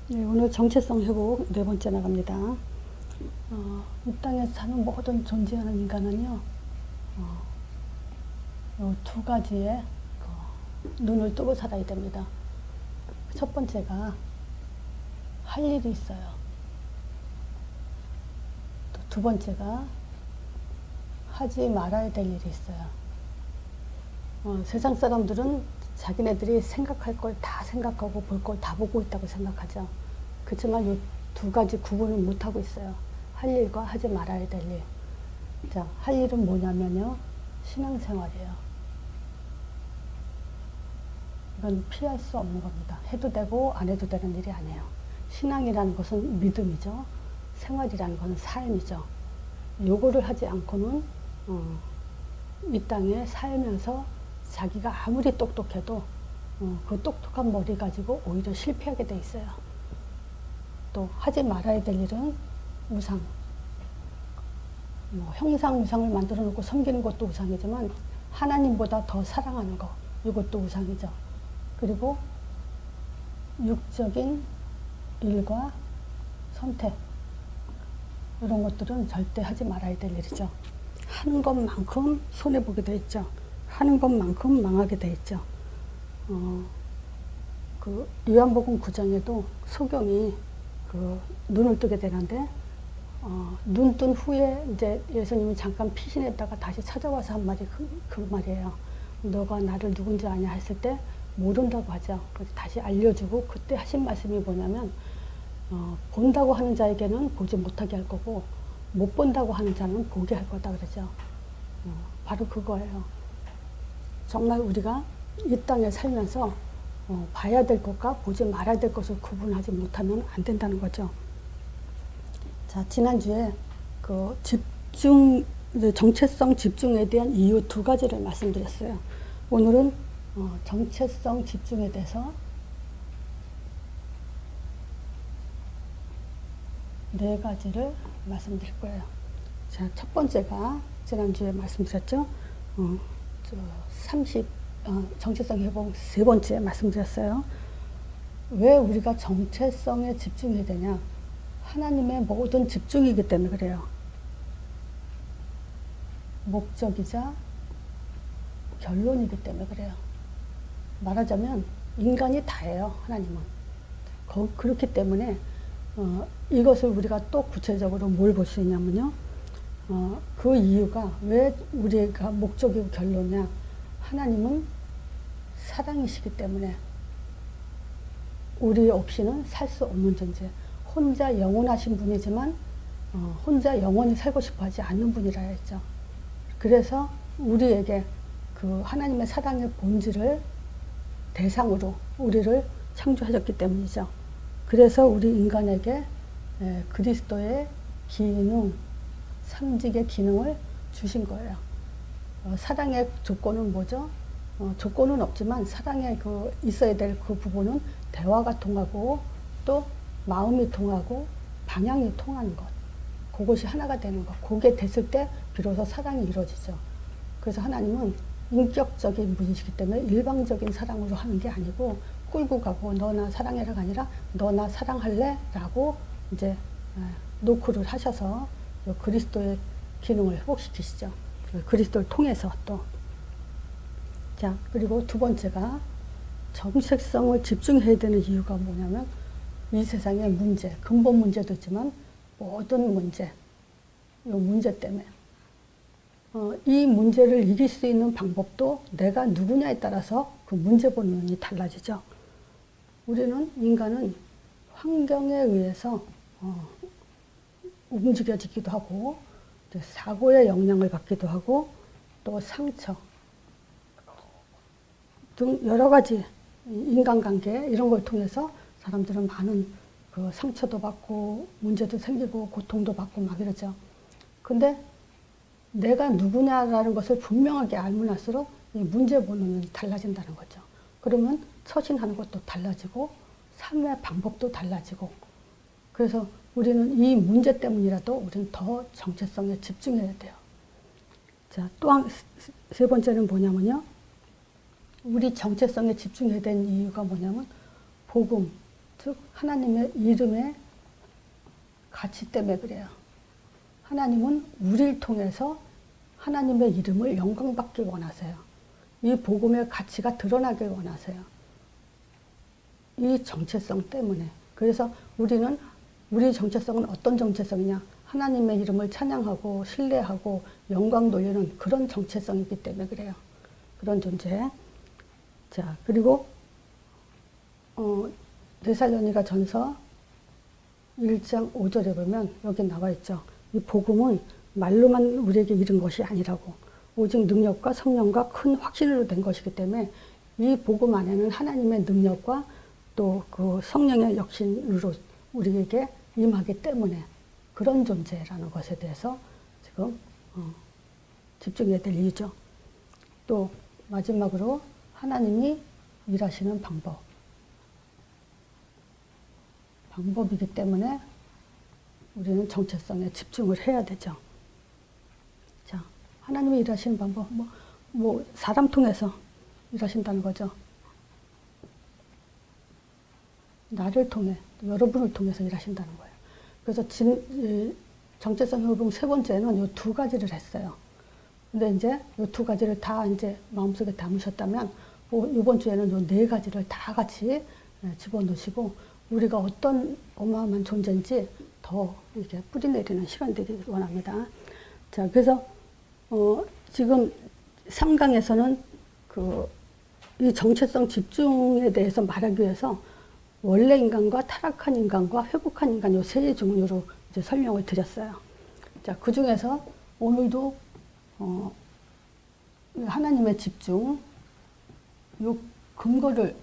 네, 오늘 정체성 회복 네 번째 나갑니다. 이 땅에 사는 모든 존재하는 인간은요, 이 두 가지의 눈을 뜨고 살아야 됩니다. 첫 번째가 할 일이 있어요. 또 두 번째가 하지 말아야 될 일이 있어요. 세상 사람들은 자기네들이 생각할 걸 다 생각하고 볼 걸 다 보고 있다고 생각하죠. 그렇지만 이 두 가지 구분을 못하고 있어요. 할 일과 하지 말아야 될 일. 자, 할 일은 뭐냐면요, 신앙생활이에요. 이건 피할 수 없는 겁니다. 해도 되고 안 해도 되는 일이 아니에요. 신앙이라는 것은 믿음이죠. 생활이라는 것은 삶이죠. 요거를 하지 않고는 이 땅에 살면서 자기가 아무리 똑똑해도 그 똑똑한 머리 가지고 오히려 실패하게 돼 있어요. 또 하지 말아야 될 일은 우상. 형상 우상을 만들어 놓고 섬기는 것도 우상이지만 하나님보다 더 사랑하는 거, 이것도 우상이죠. 그리고 육적인 일과 선택, 이런 것들은 절대 하지 말아야 될 일이죠. 하는 것만큼 손해보게 돼 있죠. 하는 것만큼 망하게 돼 있죠. 그 요한복음 9장에도 소경이 눈을 뜨게 되는데, 눈 뜬 후에 이제 예수님이 잠깐 피신했다가 다시 찾아와서 한 말이 그 말이에요. 너가 나를 누군지 아냐 했을 때 모른다고 하죠. 그래서 다시 알려주고, 그때 하신 말씀이 뭐냐면, 본다고 하는 자에게는 보지 못하게 할 거고, 못 본다고 하는 자는 보게 할 거다 그러죠. 바로 그거예요. 정말 우리가 이 땅에 살면서 봐야 될 것과 보지 말아야 될 것을 구분하지 못하면 안 된다는 거죠. 자, 지난주에 그 정체성 집중에 대한 이유 두 가지를 말씀드렸어요. 오늘은 정체성 집중에 대해서 네 가지를 말씀드릴 거예요. 자, 첫 번째가 지난주에 말씀드렸죠. 정체성 회복 세 번째 말씀드렸어요. 왜 우리가 정체성에 집중해야 되냐? 하나님의 모든 집중이기 때문에 그래요. 목적이자 결론이기 때문에 그래요. 말하자면 인간이 다예요, 하나님은. 그렇기 때문에 이것을 우리가 또 구체적으로 뭘 볼 수 있냐면요, 그 이유가 왜 우리가 목적이고 결론이냐? 하나님은 사랑이시기 때문에 우리 없이는 살 수 없는 존재, 혼자 영원하신 분이지만 혼자 영원히 살고 싶어 하지 않는 분이라 했죠. 그래서 우리에게 그 하나님의 사랑의 본질을 대상으로 우리를 창조하셨기 때문이죠. 그래서 우리 인간에게 그리스도의 기능, 삼직의 기능을 주신 거예요. 사랑의 조건은 뭐죠? 조건은 없지만 사랑에 있어야 될 그 부분은 대화가 통하고 또 마음이 통하고 방향이 통하는 것. 그것이 하나가 되는 것. 그게 됐을 때 비로소 사랑이 이루어지죠. 그래서 하나님은 인격적인 분이시기 때문에 일방적인 사랑으로 하는 게 아니고 끌고 가고 너 나 사랑해라가 아니라 너 나 사랑할래? 라고 이제 노크를 하셔서 그리스도의 기능을 회복시키시죠. 그리스도를 통해서 또. 자, 그리고 두 번째가 정체성을 집중해야 되는 이유가 뭐냐면 이 세상의 문제, 근본 문제도 있지만 모든 문제, 이 문제 때문에 이 문제를 이길 수 있는 방법도 내가 누구냐에 따라서 그 문제 보는 눈이 달라지죠. 우리는 인간은 환경에 의해서 움직여지기도 하고 사고의 영향을 받기도 하고 또 상처 등 여러 가지 인간관계 이런 걸 통해서 사람들은 많은 그 상처도 받고 문제도 생기고 고통도 받고 막 이러죠. 근데 내가 누구냐라는 것을 분명하게 알면 할수록 이 문제 보는 눈이 달라진다는 거죠. 그러면 처신하는 것도 달라지고 삶의 방법도 달라지고, 그래서 우리는 이 문제 때문이라도 우리는 더 정체성에 집중해야 돼요. 자, 또 세 번째는 뭐냐면요, 우리 정체성에 집중해야 되는 이유가 뭐냐면 복음, 즉 하나님의 이름의 가치 때문에 그래요. 하나님은 우리를 통해서 하나님의 이름을 영광받기 원하세요. 이 복음의 가치가 드러나길 원하세요. 이 정체성 때문에. 그래서 우리는, 우리의 정체성은 어떤 정체성이냐? 하나님의 이름을 찬양하고 신뢰하고 영광 돌리는 그런 정체성이기 때문에 그래요. 그런 존재. 자, 그리고 데살로니가 전서 1장 5절에 보면 여기 나와 있죠. 이 복음은 말로만 우리에게 이른 것이 아니라고, 오직 능력과 성령과 큰 확신으로 된 것이기 때문에 이 복음 안에는 하나님의 능력과 또 그 성령의 역신으로 우리에게 임하기 때문에 그런 존재라는 것에 대해서 지금 집중해야 될 이유죠. 또 마지막으로 하나님이 일하시는 방법이기 때문에 우리는 정체성에 집중을 해야 되죠. 자, 하나님이 일하시는 방법, 뭐 사람 통해서 일하신다는 거죠. 나를 통해, 여러분을 통해서 일하신다는 거예요. 그래서 정체성 회복 세 번째는 이 두 가지를 했어요. 근데 이제 이 두 가지를 다 이제 마음속에 담으셨다면, 이번 주에는 이 네 가지를 다 같이 집어넣으시고, 우리가 어떤 어마어마한 존재인지 더 이렇게 뿌리내리는 시간 되기를 원합니다. 자, 그래서, 지금 3강에서는 이 정체성 집중에 대해서 말하기 위해서 원래 인간과 타락한 인간과 회복한 인간 요 세 종류로 이제 설명을 드렸어요. 자, 그 중에서 오늘도 하나님의 집중, 요 근거를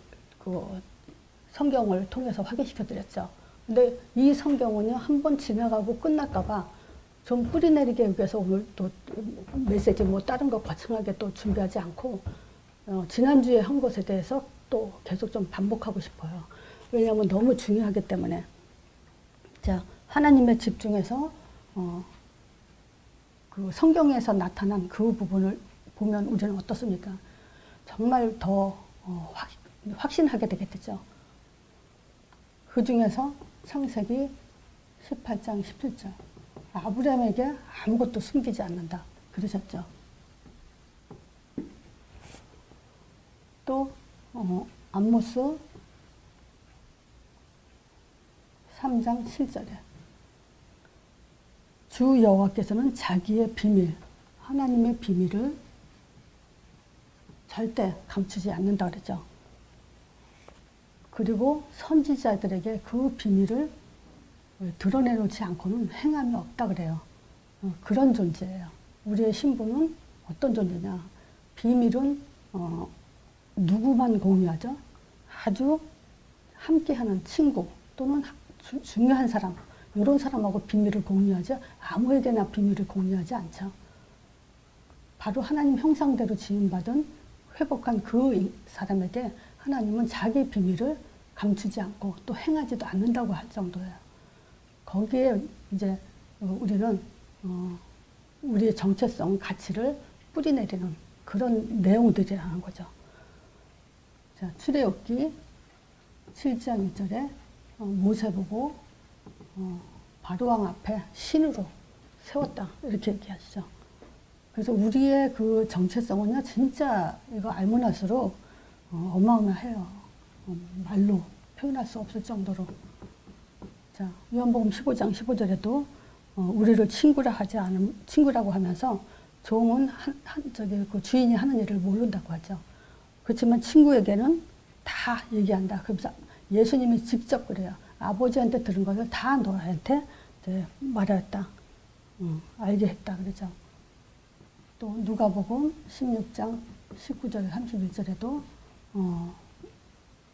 성경을 통해서 확인시켜 드렸죠. 근데 이 성경은요, 한번 지나가고 끝날까봐 좀 뿌리내리기 위해서 오늘 또 메시지 뭐 다른 거 거창하게 또 준비하지 않고, 지난주에 한 것에 대해서 또 계속 좀 반복하고 싶어요. 왜냐하면 너무 중요하기 때문에. 자, 하나님의 집중에서 그 성경에서 나타난 그 부분을 보면 우리는 어떻습니까? 정말 더 확신하게 되겠죠. 그 중에서 창세기 18장 17절. 아브라함에게 아무것도 숨기지 않는다. 그러셨죠. 또 암모스 3장 7절에 주 여호와께서는 자기의 비밀, 하나님의 비밀을 절대 감추지 않는다 그러죠. 그리고 선지자들에게 그 비밀을 드러내놓지 않고는 행함이 없다 그래요. 그런 존재예요. 우리의 신분은 어떤 존재냐? 비밀은 누구만 공유하죠? 아주 함께하는 친구 또는 중요한 사람, 이런 사람하고 비밀을 공유하죠. 아무에게나 비밀을 공유하지 않죠. 바로 하나님 형상대로 지음받은 회복한 그 사람에게 하나님은 자기 비밀을 감추지 않고 또 행하지도 않는다고 할 정도예요. 거기에 이제 우리는 우리의 정체성, 가치를 뿌리내리는 그런 내용들이라는 거죠. 자, 출애굽기 7장 1절에 모세 보고 바로왕 앞에 신으로 세웠다 이렇게 얘기하시죠. 그래서 우리의 그 정체성은요, 진짜 이거 알면 할수록 어마어마해요. 말로 표현할 수 없을 정도로. 자, 요한복음 15장 15절에도 우리를 친구라고 하면서 종은 그 주인이 하는 일을 모른다고 하죠. 그렇지만 친구에게는 다 얘기한다. 그래서 예수님이 직접 그래요. 아버지한테 들은 것을 다 너한테 말했다. 알게 했다. 그러죠. 또 누가복음 16장 19절 31절에도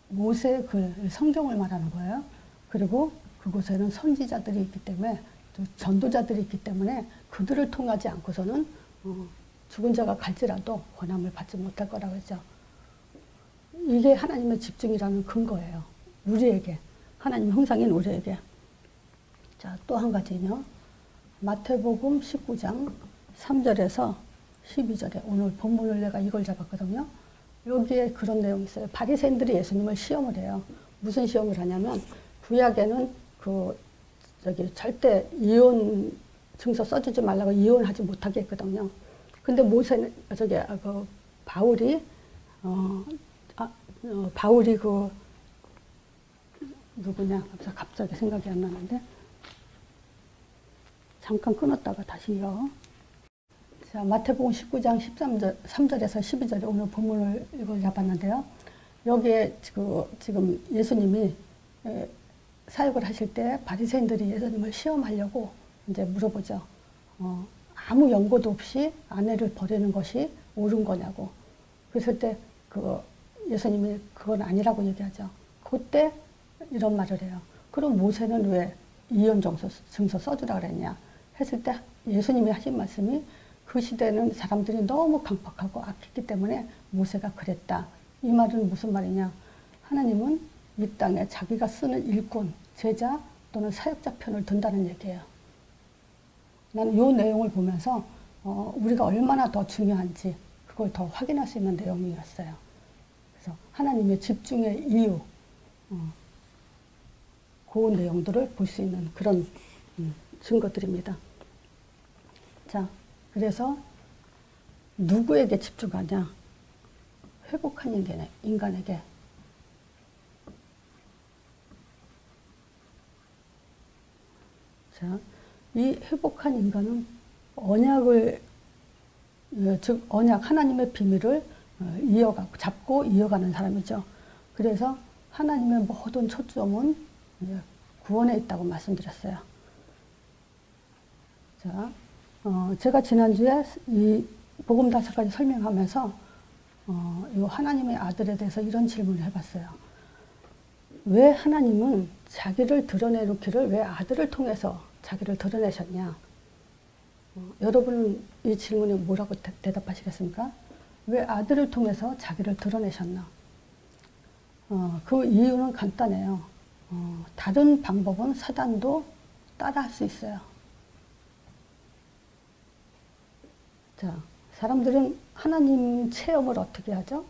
모세의 글, 성경을 말하는 거예요. 그리고 그곳에는 선지자들이 있기 때문에, 또 전도자들이 있기 때문에 그들을 통하지 않고서는 죽은 자가 갈지라도 권함을 받지 못할 거라고 했죠. 이게 하나님의 집중이라는 근거예요. 우리에게, 하나님 형상인 우리에게. 자, 또 한 가지는요. 마태복음 19장 3절에서 12절에 오늘 본문을 내가 이걸 잡았거든요. 여기에 그런 내용이 있어요. 바리새인들이 예수님을 시험을 해요. 무슨 시험을 하냐면 구약에는 절대 이혼 증서 써주지 말라고 이혼하지 못하게 했거든요. 근데 모세는 바울이 바울이 누구냐 갑자기 생각이 안 나는데 잠깐 끊었다가 다시요. 자, 마태복음 19장 3절에서 12절에 오늘 본문을 이걸 잡았는데요. 여기에 지금 예수님이 사역을 하실 때 바리새인들이 예수님을 시험하려고 이제 물어보죠. 아무 연고도 없이 아내를 버리는 것이 옳은 거냐고. 그랬을 때 예수님이 그건 아니라고 얘기하죠. 그때 이런 말을 해요. 그럼 모세는 왜 이혼 증서 써주라 그랬냐 했을 때 예수님이 하신 말씀이 그 시대는 사람들이 너무 강팍하고 악했기 때문에 모세가 그랬다. 이 말은 무슨 말이냐. 하나님은 이 땅에 자기가 쓰는 일꾼, 제자 또는 사역자 편을 든다는 얘기예요. 나는 이 내용을 보면서 우리가 얼마나 더 중요한지 그걸 더 확인할 수 있는 내용이었어요. 그래서 하나님의 집중의 이유, 그 내용들을 볼 수 있는 그런 증거들입니다. 자, 그래서 누구에게 집중하냐? 회복한 인간에게. 자, 이 회복한 인간은 언약 하나님의 비밀을 잡고 이어가는 사람이죠. 그래서 하나님의 모든 초점은 구원에 있다고 말씀드렸어요. 자, 제가 지난주에 이 복음 5가지 설명하면서 이 하나님의 아들에 대해서 이런 질문을 해봤어요. 왜 하나님은 자기를 드러내놓기를 왜 아들을 통해서 자기를 드러내셨냐? 여러분은 이 질문에 뭐라고 대답하시겠습니까? 왜 아들을 통해서 자기를 드러내셨나? 그 이유는 간단해요. 다른 방법은 사단도 따라할 수 있어요. 자, 사람들은 하나님 체험을 어떻게 하죠?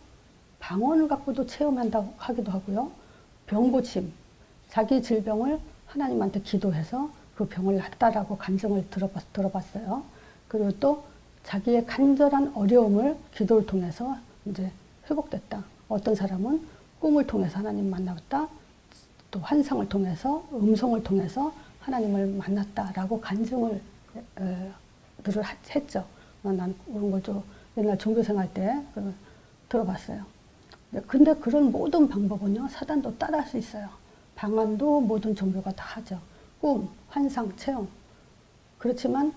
방언을 갖고도 체험한다고 하기도 하고요. 병고침, 자기 질병을 하나님한테 기도해서 그 병을 낫다라고 간증을 들어봤어요. 그리고 또 자기의 간절한 어려움을 기도를 통해서 이제 회복됐다. 어떤 사람은 꿈을 통해서 하나님 만났다. 또 환상을 통해서, 음성을 통해서 하나님을 만났다라고 간증을 했죠. 난 그런 걸 좀 옛날 종교생활 때 들어봤어요. 근데 그런 모든 방법은요, 사단도 따라할 수 있어요. 방언도 모든 종교가 다 하죠. 꿈, 환상, 체험. 그렇지만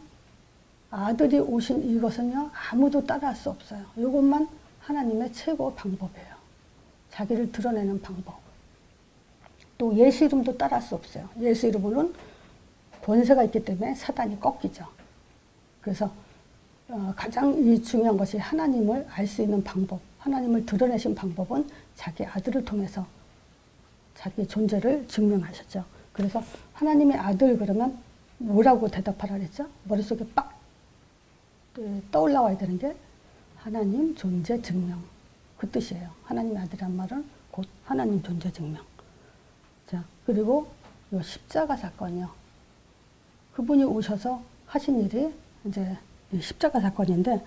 아들이 오신 이것은요, 아무도 따라할 수 없어요. 이것만 하나님의 최고 방법이에요. 자기를 드러내는 방법. 또 예수 이름도 따라할 수 없어요. 예수 이름으로는 권세가 있기 때문에 사단이 꺾이죠. 그래서 가장 중요한 것이 하나님을 알 수 있는 방법, 하나님을 드러내신 방법은 자기 아들을 통해서 자기 존재를 증명하셨죠. 그래서 하나님의 아들 그러면 뭐라고 대답하라 그랬죠? 머릿속에 빡 떠올라와야 되는 게 하나님 존재 증명. 그 뜻이에요. 하나님의 아들이란 말은 곧 하나님 존재 증명. 자, 그리고 이 십자가 사건이요. 그분이 오셔서 하신 일이 이제 십자가 사건인데,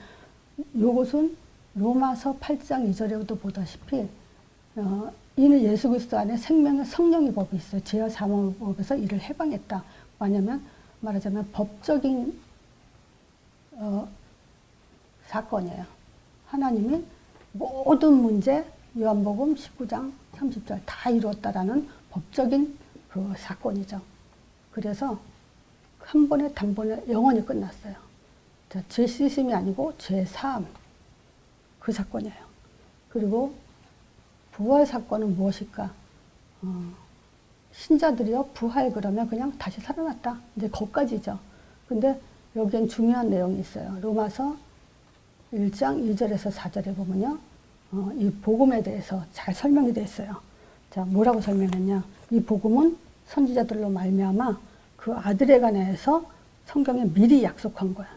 이것은 로마서 8장 2절에도 보다시피 이는 예수 그리스도 안에 생명의 성령의 법이 있어요. 죄와 사망의 법에서 이를 해방했다. 말하자면 법적인 사건이에요. 하나님이 모든 문제, 요한복음 19장 30절 다 이루었다라는 법적인 그 사건이죠. 그래서 한 번에 단번에 영원히 끝났어요. 자, 죄 씻음이 아니고 죄 사함, 그 사건이에요. 그리고 부활 사건은 무엇일까? 신자들이요, 부활 그러면 그냥 다시 살아났다. 이제 거기까지죠. 근데 여기엔 중요한 내용이 있어요. 로마서 1장 2절에서 4절에 보면요, 이 복음에 대해서 잘 설명이 되어 있어요. 자, 뭐라고 설명했냐? 이 복음은 선지자들로 말미암아 그 아들에 관해서 성경에 미리 약속한 거야.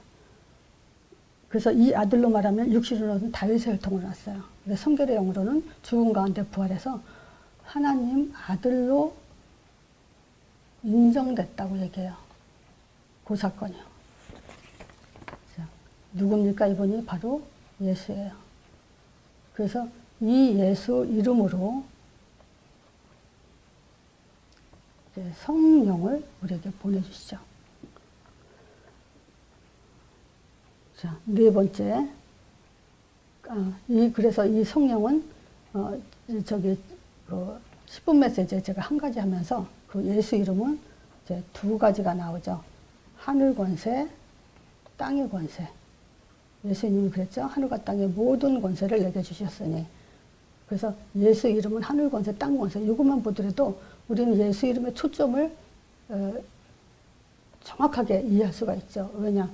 그래서 이 아들로 말하면 육신으로는 다윗의 혈통을 낳았어요. 근데 성결의 영으로는 죽은 가운데 부활해서 하나님 아들로 인정됐다고 얘기해요. 그 사건이요. 자, 누굽니까? 이분이 바로 예수예요. 그래서 이 예수 이름으로 이제 성령을 우리에게 보내주시죠. 자, 네 번째. 그래서 이 성령은, 저기, 10분 메시지에 제가 한 가지 하면서 그 예수 이름은 이제 두 가지가 나오죠. 하늘 권세, 땅의 권세. 예수님이 그랬죠. 하늘과 땅의 모든 권세를 내게 주셨으니. 그래서 예수 이름은 하늘 권세, 땅 권세. 이것만 보더라도 우리는 예수 이름의 초점을 정확하게 이해할 수가 있죠. 왜냐?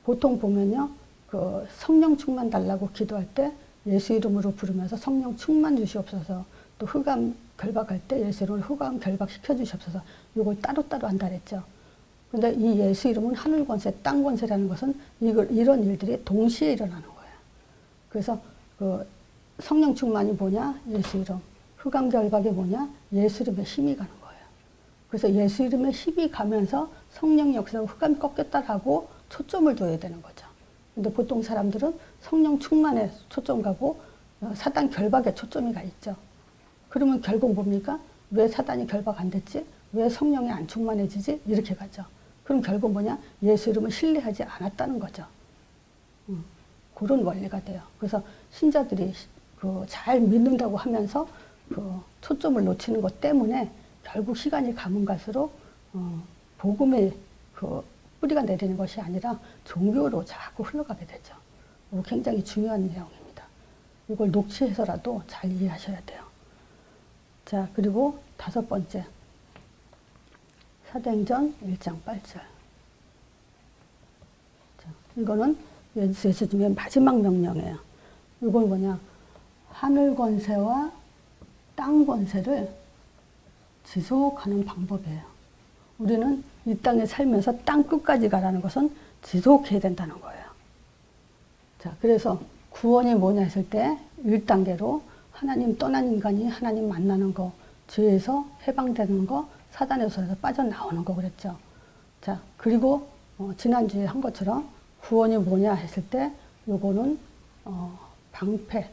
보통 보면요. 그 성령 충만 달라고 기도할 때 예수 이름으로 부르면서 성령 충만 주시옵소서. 또 흑암 결박할 때 예수 이름으로 흑암 결박시켜 주시옵소서. 이걸 따로따로 한다 그랬죠. 근데 이 예수 이름은 하늘 권세, 땅 권세라는 것은 이런 일들이 동시에 일어나는 거예요. 그래서 그 성령 충만이 뭐냐? 예수 이름. 흑암 결박이 뭐냐? 예수 이름의 힘이 가는 거예요. 그래서 예수 이름의 힘이 가면서 성령 역사로 흑암이 꺾였다라고 초점을 둬야 되는 거죠. 근데 보통 사람들은 성령 충만에 초점 가고 사단 결박에 초점이 가 있죠. 그러면 결국 뭡니까? 왜 사단이 결박 안 됐지? 왜 성령이 안 충만해지지? 이렇게 가죠. 그럼 결국 뭐냐? 예수 이름을 신뢰하지 않았다는 거죠. 그런 원리가 돼요. 그래서 신자들이 잘 믿는다고 하면서 그 초점을 놓치는 것 때문에 결국 시간이 가면 갈수록 복음의 그 뿌리가 내리는 것이 아니라 종교로 자꾸 흘러가게 되죠. 굉장히 중요한 내용입니다. 이걸 녹취해서라도 잘 이해하셔야 돼요. 자, 그리고 다섯 번째. 사도행전 1장 8절. 자, 이거는 예수님의 마지막 명령이에요. 이건 뭐냐? 하늘 권세와 땅 권세를 지속하는 방법이에요. 우리는 이 땅에 살면서 땅 끝까지 가라는 것은 지속해야 된다는 거예요. 자, 그래서 구원이 뭐냐 했을 때 1단계로 하나님 떠난 인간이 하나님 만나는 거, 죄에서 해방되는 거, 사단의 손에서 빠져나오는 거 그랬죠. 자, 그리고 지난주에 한 것처럼 구원이 뭐냐 했을 때 요거는 방패,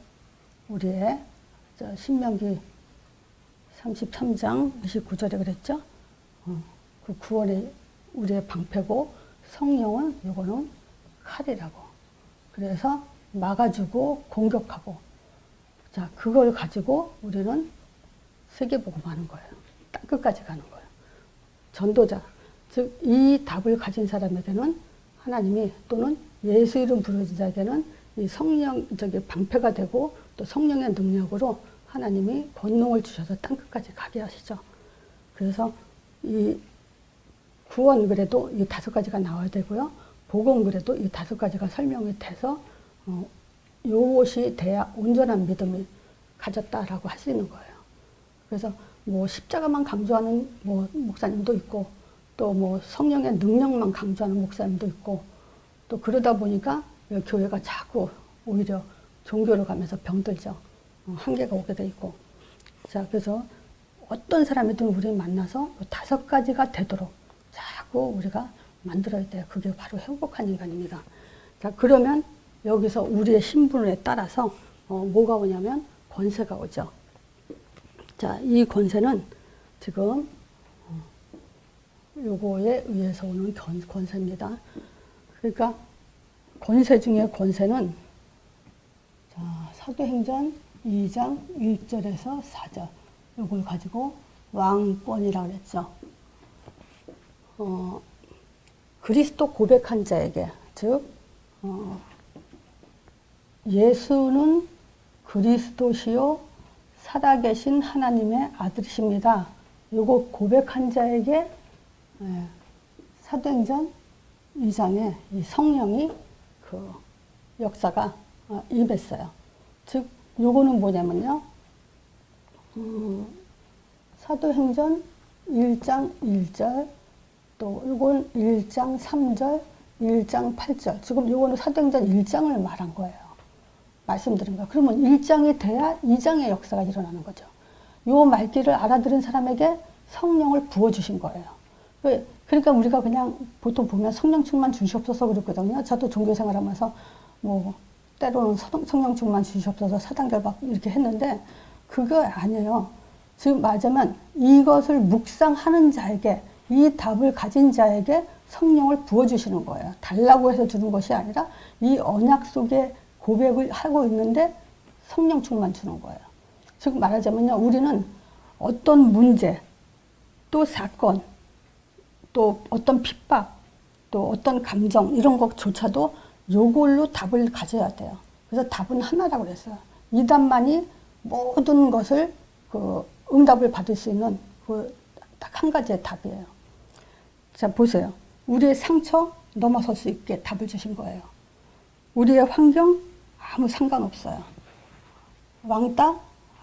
우리의 신명기 33장 29절에 그랬죠. 그 구원이 우리의 방패고 성령은 요거는 칼이라고. 그래서 막아주고 공격하고. 자, 그걸 가지고 우리는 세계복음하는 거예요. 땅끝까지 가는 거예요. 전도자, 즉 이 답을 가진 사람에게는 하나님이 또는 예수 이름 부르는 자에게는 이 성령, 방패가 되고 또 성령의 능력으로 하나님이 권능을 주셔서 땅끝까지 가게 하시죠. 그래서 이 구원 그래도 이 다섯 가지가 나와야 되고요. 복음 그래도 이 다섯 가지가 설명이 돼서 요것이 돼야 온전한 믿음이 가졌다라고 할 수 있는 거예요. 그래서 뭐 십자가만 강조하는 뭐 목사님도 있고 또 뭐 성령의 능력만 강조하는 목사님도 있고 또 그러다 보니까 교회가 자꾸 오히려 종교로 가면서 병들죠. 한계가 오게 돼 있고. 자, 그래서 어떤 사람이든 우리 만나서 다섯 가지가 되도록 자꾸 우리가 만들어야 돼요. 그게 바로 행복한 인간입니다. 자, 그러면 여기서 우리의 신분에 따라서 뭐가 오냐면 권세가 오죠. 자, 이 권세는 지금 요거에 의해서 오는 권세입니다. 그러니까 권세 중에 권세는 자, 사도행전 2장 1절에서 4절 요걸 가지고 왕권이라고 그랬죠. 그리스도 고백한 자에게 즉 예수는 그리스도시요 살아계신 하나님의 아들이십니다. 요거 고백한 자에게 사도행전 2장에 이 성령이 그 역사가 임했어요. 즉 요거는 뭐냐면요. 사도행전 1장 1절 또 요건 1장 3절 1장 8절 지금 요거는 사도행전 1장을 말한 거예요. 말씀드린 거. 그러면 1장이 돼야 2장의 역사가 일어나는 거죠. 요 말귀를 알아들은 사람에게 성령을 부어주신 거예요. 그러니까 우리가 그냥 보통 보면 성령 충만 주시옵소서 그랬거든요. 저도 종교생활하면서 뭐 때로는 성령 충만 주시옵소서 사단결 막 이렇게 했는데 그거 아니에요. 지금 말하자면 이것을 묵상하는 자에게, 이 답을 가진 자에게 성령을 부어주시는 거예요. 달라고 해서 주는 것이 아니라 이 언약 속에 고백을 하고 있는데 성령 충만 주는 거예요. 즉 말하자면요, 우리는 어떤 문제, 또 사건, 또 어떤 핍박, 또 어떤 감정 이런 것조차도 요걸로 답을 가져야 돼요. 그래서 답은 하나라고 그랬어요. 이 답만이 모든 것을 응답을 받을 수 있는 딱 한 가지의 답이에요. 자, 보세요. 우리의 상처 넘어설 수 있게 답을 주신 거예요. 우리의 환경 아무 상관없어요. 왕따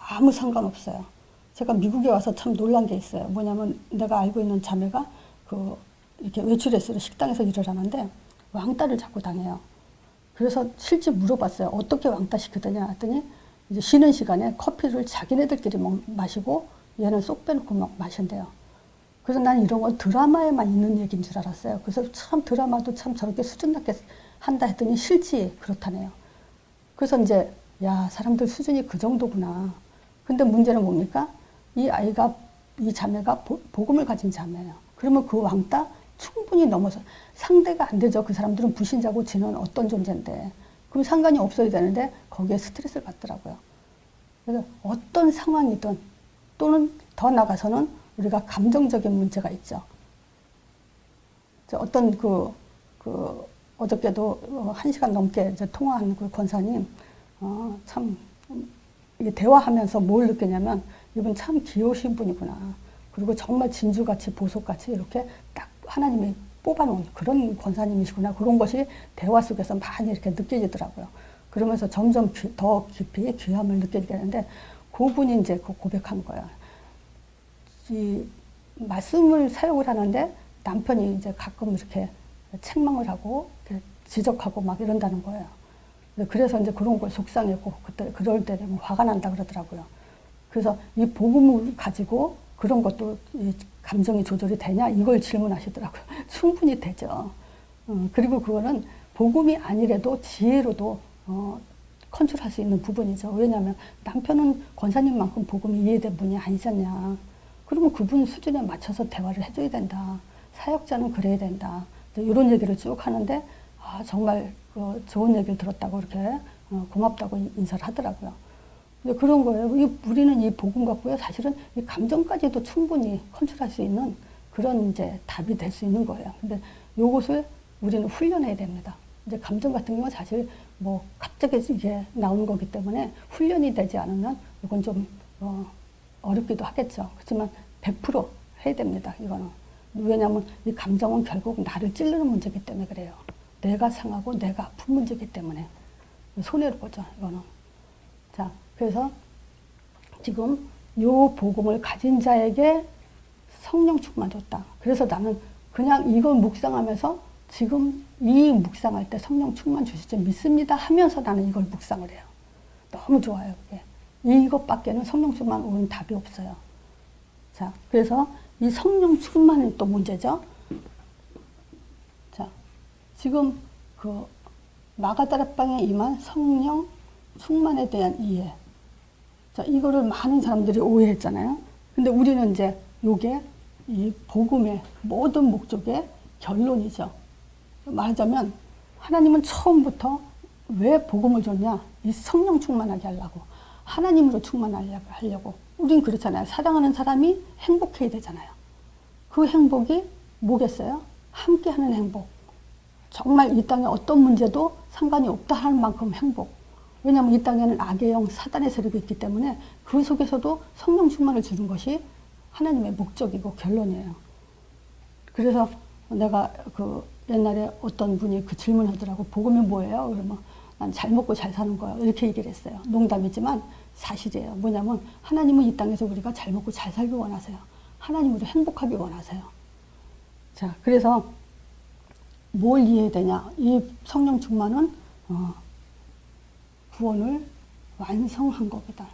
아무 상관없어요. 제가 미국에 와서 참 놀란 게 있어요. 뭐냐면 내가 알고 있는 자매가 이렇게 외출했어요. 식당에서 일을 하는데 왕따를 자꾸 당해요. 그래서 실제 물어봤어요. 어떻게 왕따 시키더냐 했더니 이제 쉬는 시간에 커피를 자기네들끼리 마시고 얘는 쏙 빼놓고 막 마신대요. 그래서 난 이런 건 드라마에만 있는 얘기인 줄 알았어요. 그래서 참 드라마도 참 저렇게 수준 낮게 한다 했더니 실제 그렇다네요. 그래서 이제 야, 사람들 수준이 그 정도구나. 근데 문제는 뭡니까? 이 아이가, 이 자매가 복음을 가진 자매예요. 그러면 그 왕따 충분히 넘어서 상대가 안 되죠. 그 사람들은 불신자고 지는 어떤 존재인데. 그럼 상관이 없어야 되는데 거기에 스트레스를 받더라고요. 그래서 어떤 상황이든 또는 더 나가서는 우리가 감정적인 문제가 있죠. 어떤 어저께도 1시간 넘게 이제 통화한 그 권사님, 참, 이게 대화하면서 뭘 느꼈냐면 이분 참 귀여우신 분이구나. 그리고 정말 진주같이 보석같이 이렇게 딱 하나님이 뽑아놓은 그런 권사님이시구나. 그런 것이 대화 속에서 많이 이렇게 느껴지더라고요. 그러면서 점점 더 깊이 귀함을 느끼게 되는데 그분이 이제 고백한 거예요. 이 말씀을 사역을 하는데 남편이 이제 가끔 이렇게 책망을 하고 이렇게 지적하고 막 이런다는 거예요. 그래서 이제 그런 걸 속상했고 그럴 때 되면 화가 난다 그러더라고요. 그래서 이 복음을 가지고 그런 것도 감정이 조절이 되냐 이걸 질문하시더라고요. 충분히 되죠. 그리고 그거는 복음이 아니래도 지혜로도 컨트롤할 수 있는 부분이죠. 왜냐하면 남편은 권사님만큼 복음이 이해된 분이 아니잖냐. 그러면 그분 수준에 맞춰서 대화를 해줘야 된다. 사역자는 그래야 된다. 이런 얘기를 쭉 하는데 정말 좋은 얘기를 들었다고 이렇게 고맙다고 인사를 하더라고요. 근데 그런 거예요. 우리는 이 복음 갖고요, 사실은 이 감정까지도 충분히 컨트롤할 수 있는 그런 이제 답이 될 수 있는 거예요. 근데 요것을 우리는 훈련해야 됩니다. 이제 감정 같은 경우는 사실 뭐 갑자기 이게 나오는 거기 때문에 훈련이 되지 않으면 이건 좀 어렵기도 하겠죠. 그렇지만 100% 해야 됩니다. 이거는. 왜냐하면 이 감정은 결국 나를 찌르는 문제이기 때문에 그래요. 내가 상하고 내가 아픈 문제이기 때문에 손해보죠. 이거는. 자, 그래서 지금 요 복음을 가진 자에게 성령 충만 줬다. 그래서 나는 그냥 이걸 묵상하면서 지금 이 묵상할 때 성령 충만 주실 줄 믿습니다 하면서 나는 이걸 묵상을 해요. 너무 좋아요. 그게. 이것밖에는 성령 충만 오는 답이 없어요. 자, 그래서 이 성령 충만이 또 문제죠. 자, 지금 그 마가다락방에 임한 성령 충만에 대한 이해. 자, 이거를 많은 사람들이 오해했잖아요. 근데 우리는 이제 요게 이 복음의 모든 목적의 결론이죠. 말하자면 하나님은 처음부터 왜 복음을 줬냐? 이 성령 충만하게 하려고. 하나님으로 충만하려고. 우린 그렇잖아요. 사랑하는 사람이 행복해야 되잖아요. 그 행복이 뭐겠어요? 함께하는 행복. 정말 이 땅에 어떤 문제도 상관이 없다 하는 만큼 행복. 왜냐하면 이 땅에는 악의 영, 사단의 세력이 있기 때문에 그 속에서도 성령 충만을 주는 것이 하나님의 목적이고 결론이에요. 그래서 내가 옛날에 어떤 분이 그 질문하더라고. 복음이 뭐예요? 그러면 난 잘 먹고 잘 사는 거야. 이렇게 얘기를 했어요. 농담이지만 사실이에요. 뭐냐면 하나님은 이 땅에서 우리가 잘 먹고 잘 살기 원하세요. 하나님으로 행복하기 원하세요. 자, 그래서 뭘 이해해야 되냐? 이 성령 충만은 구원을 완성한 것이다.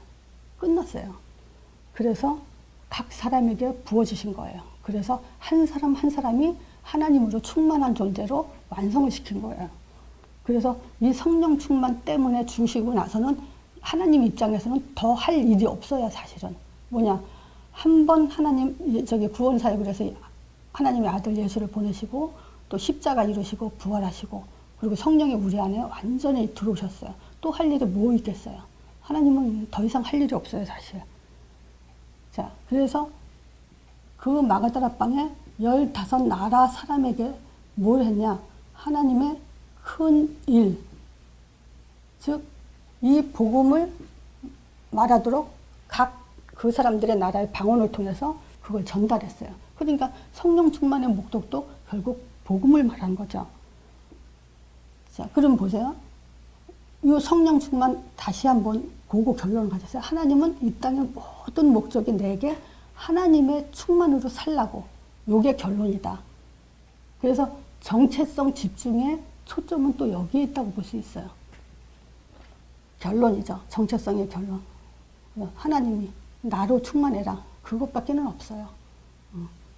끝났어요. 그래서 각 사람에게 부어주신 거예요. 그래서 한 사람 한 사람이 하나님으로 충만한 존재로 완성을 시킨 거예요. 그래서 이 성령 충만 때문에 주시고 나서는 하나님 입장에서는 더 할 일이 없어요, 사실은. 뭐냐, 한 번 하나님, 구원 사역을 해서 하나님의 아들 예수를 보내시고, 또 십자가 이루시고, 부활하시고, 그리고 성령이 우리 안에 완전히 들어오셨어요. 또 할 일이 뭐 있겠어요? 하나님은 더 이상 할 일이 없어요, 사실. 자, 그래서 그 마가다라 방에 15나라 사람에게 뭘 했냐? 하나님의 큰 일, 즉, 이 복음을 말하도록 각 그 사람들의 나라의 방언을 통해서 그걸 전달했어요. 그러니까 성령 충만의 목적도 결국 복음을 말한 거죠. 자, 그럼 보세요. 이 성령 충만 다시 한번 보고 결론을 가졌어요. 하나님은 이 땅의 모든 목적이 내게 하나님의 충만으로 살라고. 요게 결론이다. 그래서 정체성 집중의 초점은 또 여기에 있다고 볼 수 있어요. 결론이죠. 정체성의 결론. 하나님이 나로 충만해라. 그것밖에는 없어요.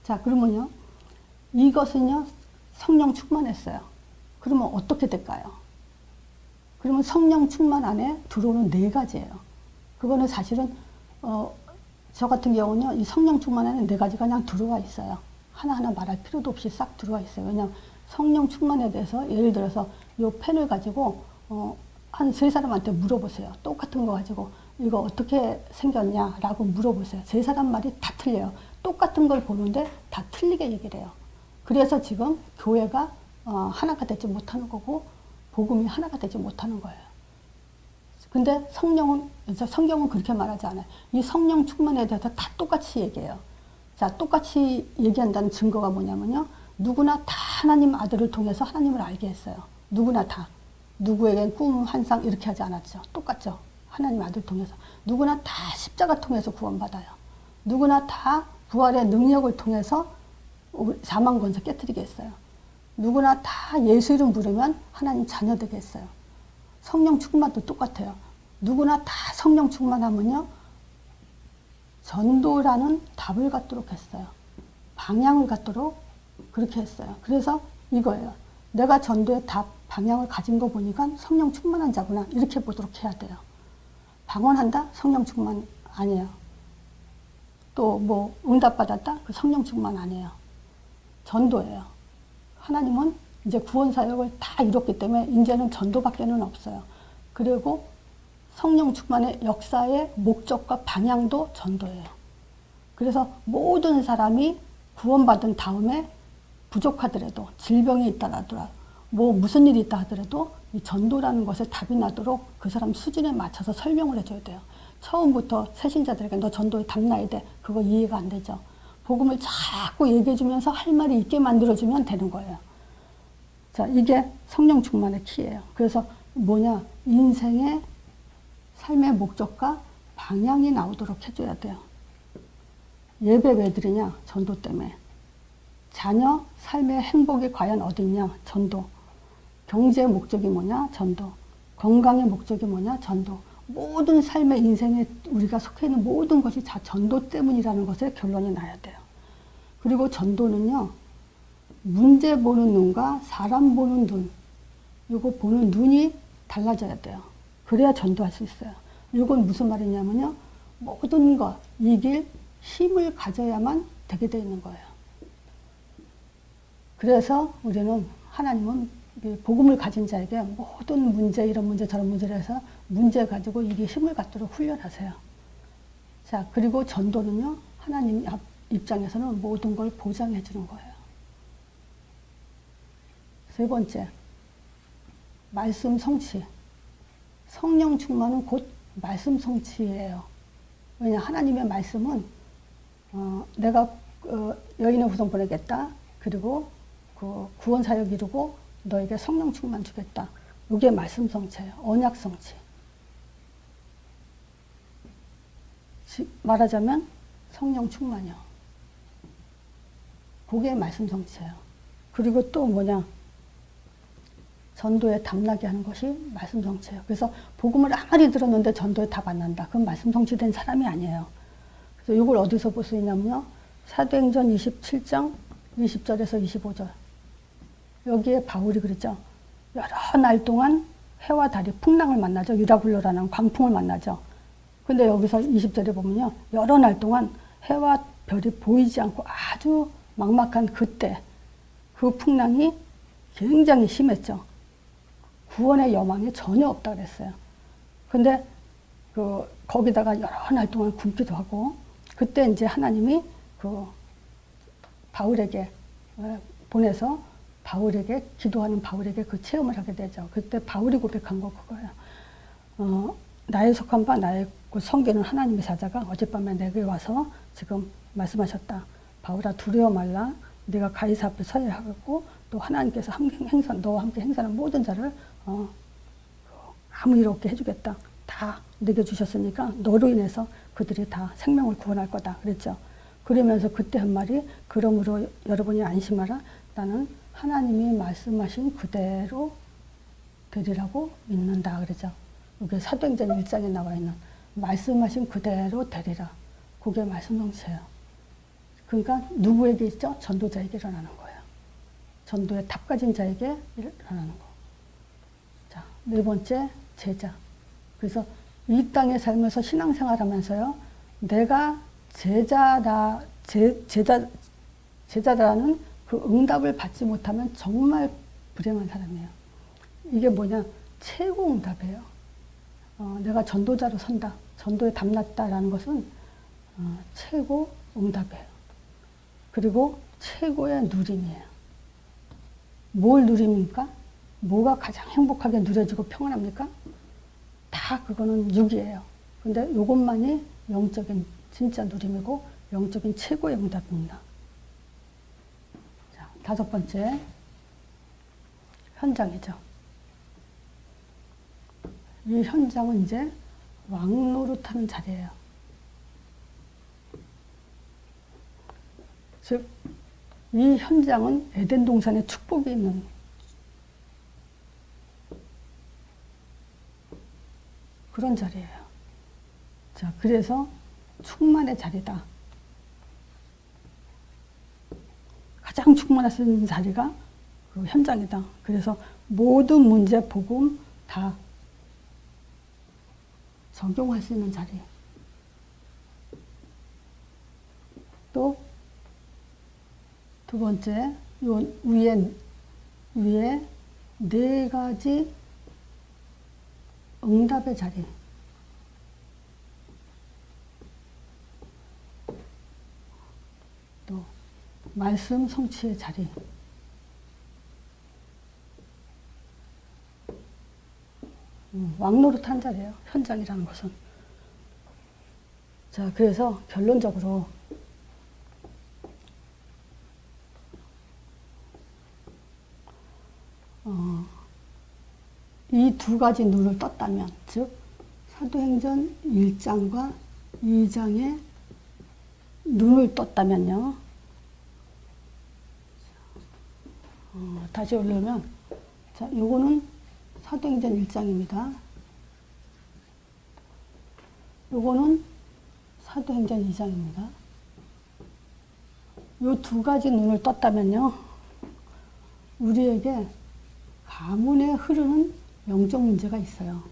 자, 그러면요. 이것은요. 성령 충만했어요. 그러면 어떻게 될까요? 그러면 성령 충만 안에 들어오는 4가지예요. 그거는 사실은 저 같은 경우는요. 이 성령 충만 안에 4가지가 그냥 들어와 있어요. 하나하나 말할 필요도 없이 싹 들어와 있어요. 왜냐하면 성령 충만에 대해서 예를 들어서 이 펜을 가지고 한 3사람한테 물어보세요. 똑같은 거 가지고 이거 어떻게 생겼냐라고 물어보세요. 3사람 말이 다 틀려요. 똑같은 걸 보는데 다 틀리게 얘기를 해요. 그래서 지금 교회가 하나가 되지 못하는 거고 복음이 하나가 되지 못하는 거예요. 근데 성경은 그렇게 말하지 않아요. 이 성령 충만에 대해서 다 똑같이 얘기해요. 자, 똑같이 얘기한다는 증거가 뭐냐면요. 누구나 다 하나님 아들을 통해서 하나님을 알게 했어요. 누구나 다. 누구에겐 꿈, 환상 이렇게 하지 않았죠. 똑같죠. 하나님 아들 통해서. 누구나 다 십자가 통해서 구원받아요. 누구나 다 부활의 능력을 통해서 사망 권세 깨트리게 했어요. 누구나 다 예수 이름 부르면 하나님 자녀 되게 했어요. 성령 충만도 똑같아요. 누구나 다 성령 충만하면요. 전도라는 답을 갖도록 했어요. 방향을 갖도록 그렇게 했어요. 그래서 이거예요. 내가 전도의 답, 방향을 가진 거 보니까 성령 충만한 자구나. 이렇게 보도록 해야 돼요. 방언한다? 성령 충만 아니에요. 또 뭐 응답받았다? 그 성령 충만 아니에요. 전도예요. 하나님은 이제 구원 사역을 다 이뤘기 때문에 이제는 전도밖에는 없어요. 그리고 성령 충만의 역사의 목적과 방향도 전도예요. 그래서 모든 사람이 구원받은 다음에 부족하더라도 질병이 있다 하더라도 뭐 무슨 일이 있다 하더라도 이 전도라는 것에 답이 나도록 그 사람 수준에 맞춰서 설명을 해줘야 돼요. 처음부터 새신자들에게 너 전도에 답 나야 돼. 그거 이해가 안 되죠. 복음을 자꾸 얘기해주면서 할 말이 있게 만들어주면 되는 거예요. 자, 이게 성령 충만의 키예요. 그래서 뭐냐, 인생의 삶의 목적과 방향이 나오도록 해줘야 돼요. 예배 왜 드리냐? 전도 때문에. 자녀 삶의 행복이 과연 어디 있냐? 전도. 경제의 목적이 뭐냐? 전도. 건강의 목적이 뭐냐? 전도. 모든 삶의 인생에 우리가 속해 있는 모든 것이 다 전도 때문이라는 것에 결론이 나야 돼요. 그리고 전도는요. 문제 보는 눈과 사람 보는 눈, 이거 보는 눈이 달라져야 돼요. 그래야 전도할 수 있어요. 이건 무슨 말이냐면요. 모든 것, 이길 힘을 가져야만 되게 되어 있는 거예요. 그래서 우리는 하나님은 복음을 가진 자에게 모든 문제, 이런 문제, 저런 문제를 해서 문제 가지고 이게 힘을 갖도록 훈련하세요. 자, 그리고 전도는요. 하나님 입장에서는 모든 걸 보장해 주는 거예요. 3번째, 말씀 성취. 성령 충만은 곧 말씀 성취예요. 왜냐, 하나님의 말씀은 내가 여인의 후손 보내겠다. 그리고 그 구원 사역 이루고 너에게 성령 충만 주겠다. 이게 말씀 성취예요. 언약 성취. 말하자면 성령 충만이요. 그게 말씀 성취예요. 그리고 또 뭐냐, 전도에 답나게 하는 것이 말씀 성취예요. 그래서 복음을 아무리 들었는데 전도에 답 안 난다. 그건 말씀 성취된 사람이 아니에요. 그래서 이걸 어디서 볼 수 있냐면요. 사도행전 27장 20절에서 25절. 여기에 바울이 그랬죠. 여러 날 동안 해와 달이 풍랑을 만나죠. 유라굴로라는 광풍을 만나죠. 근데 여기서 20절에 보면요. 여러 날 동안 해와 별이 보이지 않고 아주 막막한 그때 그 풍랑이 굉장히 심했죠. 구원의 여망이 전혀 없다 그랬어요. 근데 거기다가 여러 날 동안 굶기도 하고 그때 이제 하나님이 바울에게 보내서 바울에게 기도하는 바울에게 그 체험을 하게 되죠. 그때 바울이 고백한 거 그거예요. 나의 속한 바 나의 성기는 하나님의 사자가 어젯밤에 내게 와서 지금 말씀하셨다. 바울아 두려워 말라. 네가 가이사 앞에 서야 하고 또 하나님께서 너와 함께 행사하는 모든 자를 아무 일 없게 해주겠다. 다 내게 주셨으니까 너로 인해서 그들이 다 생명을 구원할 거다. 그랬죠. 그러면서 그때 한 말이 그러므로 여러분이 안심하라. 나는 하나님이 말씀하신 그대로 되리라고 믿는다. 그랬죠. 이게 사도행전 1장에 나와 있는 말씀하신 그대로 되리라. 그게 말씀 성취예요. 그러니까 누구에게 있죠? 전도자에게 일어나는 거예요. 전도의 탑 가진 자에게 일어나는 거. 자, 네 번째 제자. 그래서 이 땅에 살면서 신앙생활하면서요. 내가 제자다라는 그 응답을 받지 못하면 정말 불행한 사람이에요. 이게 뭐냐? 최고 응답이에요. 내가 전도자로 선다. 전도에 담났다라는 것은 최고 응답이에요. 그리고 최고의 누림이에요. 뭘 누림입니까? 뭐가 가장 행복하게 누려지고 평안합니까? 다 그거는 육이에요. 근데 이것만이 영적인 진짜 누림이고 영적인 최고의 응답입니다. 자, 다섯 번째 현장이죠. 이 현장은 이제 왕노릇하는 자리예요. 즉, 이 현장은 에덴 동산에 축복이 있는 그런 자리예요. 자, 그래서 충만의 자리다. 가장 충만할 수 있는 자리가 그 현장이다. 그래서 모든 문제, 복음 다 적용할 수 있는 자리. 또 두 번째, 요 위에 네 가지 응답의 자리. 또 말씀 성취의 자리. 왕노릇한 자리예요. 현장이라는 것은. 자, 그래서 결론적으로 이 두 가지 눈을 떴다면, 즉 사도행전 1장과 2장에 눈을 떴다면요. 다시 올려면, 자, 요거는 사도행전 1장입니다. 요거는 사도행전 2장입니다. 요 두 가지 눈을 떴다면요. 우리에게 가문에 흐르는 영적 문제가 있어요.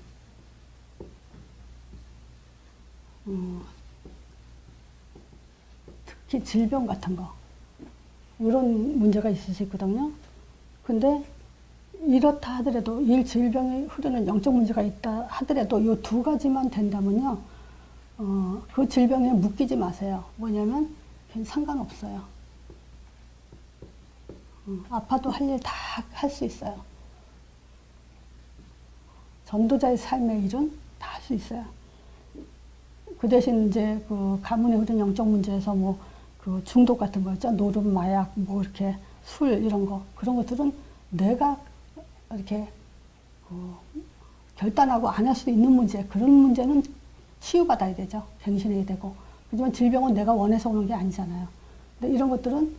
특히 질병 같은 거. 이런 문제가 있을 수 있거든요. 근데 이렇다 하더라도 이 질병이 흐르는 영적 문제가 있다 하더라도 이 두 가지만 된다면요. 그 질병에 묶이지 마세요. 뭐냐면 상관없어요. 아파도 할 일 다 할 수 있어요. 전도자의 삶의 일은 다 할 수 있어요. 그 대신 이제 그 가문에 흐르는 영적 문제에서 뭐 그 중독 같은 거 있죠. 노름, 마약, 뭐 이렇게 술 이런 거 그런 것들은 내가 이렇게 결단하고 안 할 수도 있는 문제, 그런 문제는 치유받아야 되죠. 갱신해야 되고. 하지만 질병은 내가 원해서 오는 게 아니잖아요. 근데 이런 것들은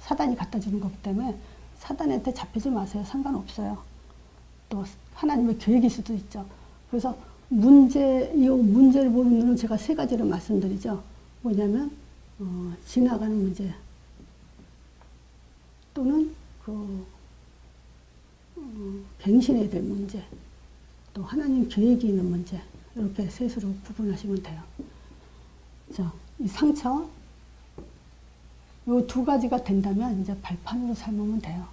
사단이 갖다 주는 거기 때문에 사단한테 잡히지 마세요. 상관없어요. 또 하나님의 계획일 수도 있죠. 그래서 이 문제를 보는 눈은 제가 세 가지를 말씀드리죠. 뭐냐면 지나가는 문제 또는 갱신해야 될 문제, 또 하나님 계획이 있는 문제, 이렇게 셋으로 구분하시면 돼요. 자, 이 상처, 요 두 가지가 된다면 이제 발판으로 삼으면 돼요.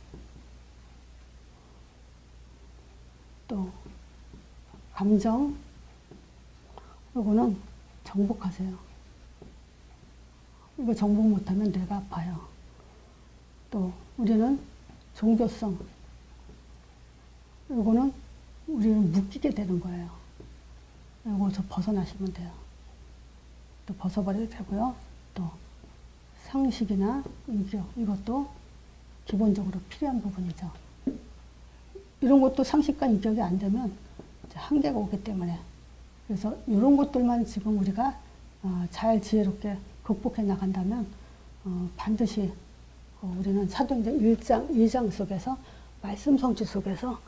또 감정, 요거는 정복하세요. 이거 정복 못하면 뇌가 아파요. 또 우리는 종교성, 요거는 우리는 묶이게 되는 거예요. 요거서 벗어나시면 돼요. 또 벗어버려도 되고요. 또 상식이나 인격, 이것도 기본적으로 필요한 부분이죠. 이런 것도 상식과 인격이 안 되면 이제 한계가 오기 때문에, 그래서 이런 것들만 지금 우리가 잘 지혜롭게 극복해 나간다면 반드시 우리는 사도행전 1장, 2장 속에서 말씀 성취 속에서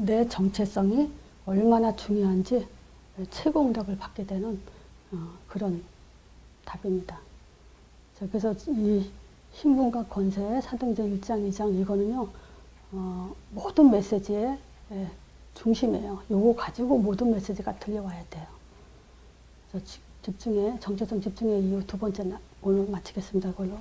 내 정체성이 얼마나 중요한지 최고 응답을 받게 되는 그런 답입니다. 자, 그래서 이 신분과 권세의 사도행전 1장, 2장 이거는요 모든 메시지의 중심이에요. 요거 가지고 모든 메시지가 들려와야 돼요. 그래서 집중해, 정체성 집중의 이유 두 번째 오늘 마치겠습니다. 이걸로.